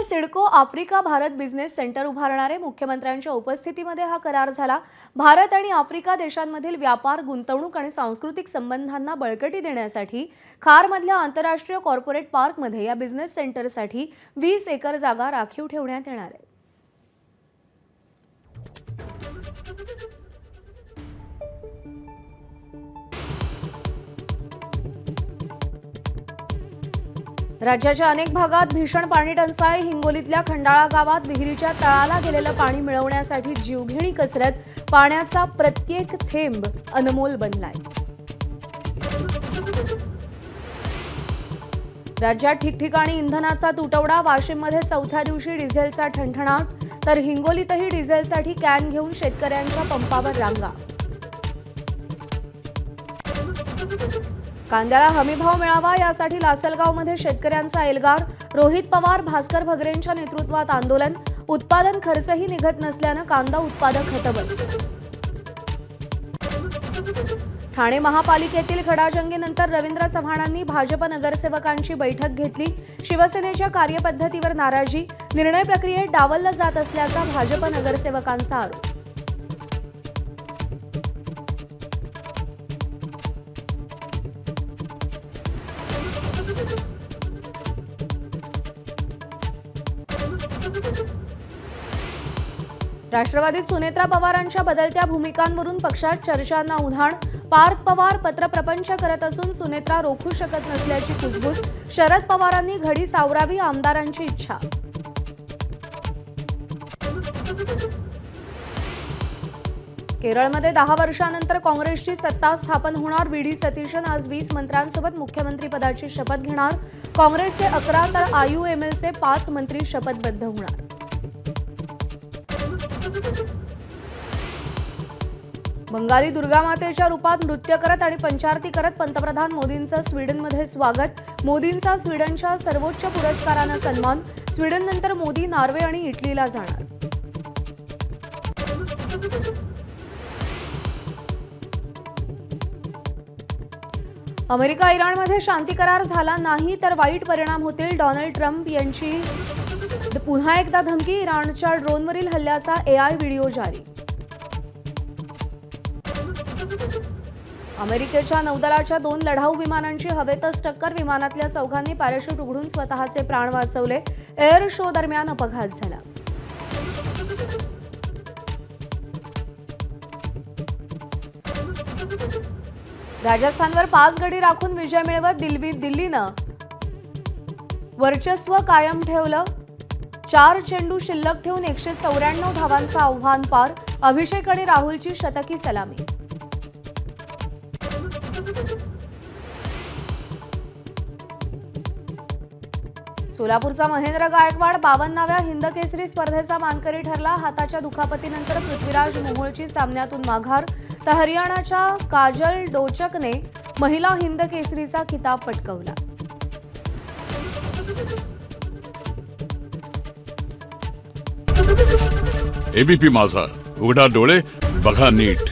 CIDCO Africa Bharat business centre उभारणारे मुख्यमंत्र्यांच्या उपस्थितीमध्ये हा करार झाला। भारत आणि आफ्रिका देशांमधील व्यापार, गुंतवणूक आणि सांस्कृतिक संबंधांना बळकटी देण्यासाठी खारमधल्या आंतरराष्ट्रीय कॉर्पोरेट पार्कमध्ये या बिझनेस सेंटरसाठी 20 एकर जागा राखीव ठेवण्यात येणार आहे। राज्याच्या अनेक भागात भीषण पाणी टंचाई। हिंगोलीतल्या खंडाळा गावात विहिरीच्या तळाला गेलेलं पाणी मिळवण्यासाठी जीवघेणी कसरत। पाण्याचा प्रत्येक थेंब अनमोल बनलाय। राज्यात ठिकठिकाणी इंधनाचा तुटवडा। वाशिममध्ये चौथ्या दिवशी डिझेलचा ठणठणाट, तर हिंगोलीतही डिझेलसाठी कॅन घेऊन शेतकऱ्यांच्या पंपावर रांगा। कांद्याला हमीभाव मिळावा यासाठी लासलगावमध्ये शेतकऱ्यांचा एल्गार। रोहित पवार, भास्कर भगरेंच्या नेतृत्वात आंदोलन। उत्पादन खर्चही निघत नसल्यानं कांदा उत्पादक हतबल। ठाणे महापालिकेतील खडाजंगीनंतर रवींद्र चव्हाणांनी भाजप नगरसेवकांची बैठक घेतली। शिवसेनेच्या कार्यपद्धतीवर नाराजी, निर्णय प्रक्रियेत डावललं जात असल्याचा भाजप नगरसेवकांचा आरोप। राष्ट्रवादीत सुनेत्रा पवारांच्या बदलत्या भूमिकांवरून पक्षात चर्चांना उधाण। पार्थ पवार पत्रप्रपंच करत असून सुनेत्रा रोखू शकत नसल्याची कुजबूज। शरद पवारांनी घडी सावरावी आमदारांची इच्छा। केरळमध्ये 10 वर्षांनंतर काँग्रेसची सत्ता स्थापन होणार। व्ही डी सतीशन आज 20 मंत्र्यांसोबत मुख्यमंत्रीपदाची शपथ घेणार। काँग्रेसचे 11 तर आययूएमएलचे 5 मंत्री शपथबद्ध होणार। बंगाली दुर्गामातेच्या रूपात नृत्य करत आणि पंचारती करत पंतप्रधान मोदींचं स्वीडनमध्ये स्वागत। मोदींचा स्वीडनच्या सर्वोच्च पुरस्कारानं सन्मान। स्वीडननंतर मोदी नॉर्वे आणि इटलीला जाणार। अमेरिका इराणमध्ये शांती करार झाला नाही तर वाईट परिणाम होतील। डोनाल्ड ट्रम्प यांची पुन्हा एकदा धमकी। इराणच्या ड्रोनवरील हल्ल्याचा एआय व्हिडिओ जारी। अमेरिकेच्या नौदलाच्या 2 लढाऊ विमानांची हवेतच टक्कर। विमानातल्या चौघांनी पॅराशूट उघडून स्वतःचे प्राण वाचवले। एअर शो दरम्यान अपघात झाला। राजस्थानवर 5 गडी राखून विजय मिळवत दिल्लीनं वर्चस्व कायम ठेवलं। 4 चेंडू शिल्लक ठेवून 194 धावांचं आव्हान पार। अभिषेक आणि राहुलची शतकी सलामी। सोलापूरचा महेंद्र गायकवाड 52व्या हिंदकेसरी स्पर्धेचा मानकरी ठरला। हाताच्या दुखापतीनंतर पृथ्वीराज मोहोळची सामन्यातून माघार, तर हरियाणाच्या काजल डोचकने महिला हिंदकेसरीचा किताब पटकावला। एबीपी माझा, उघडा डोळे बघा नीट।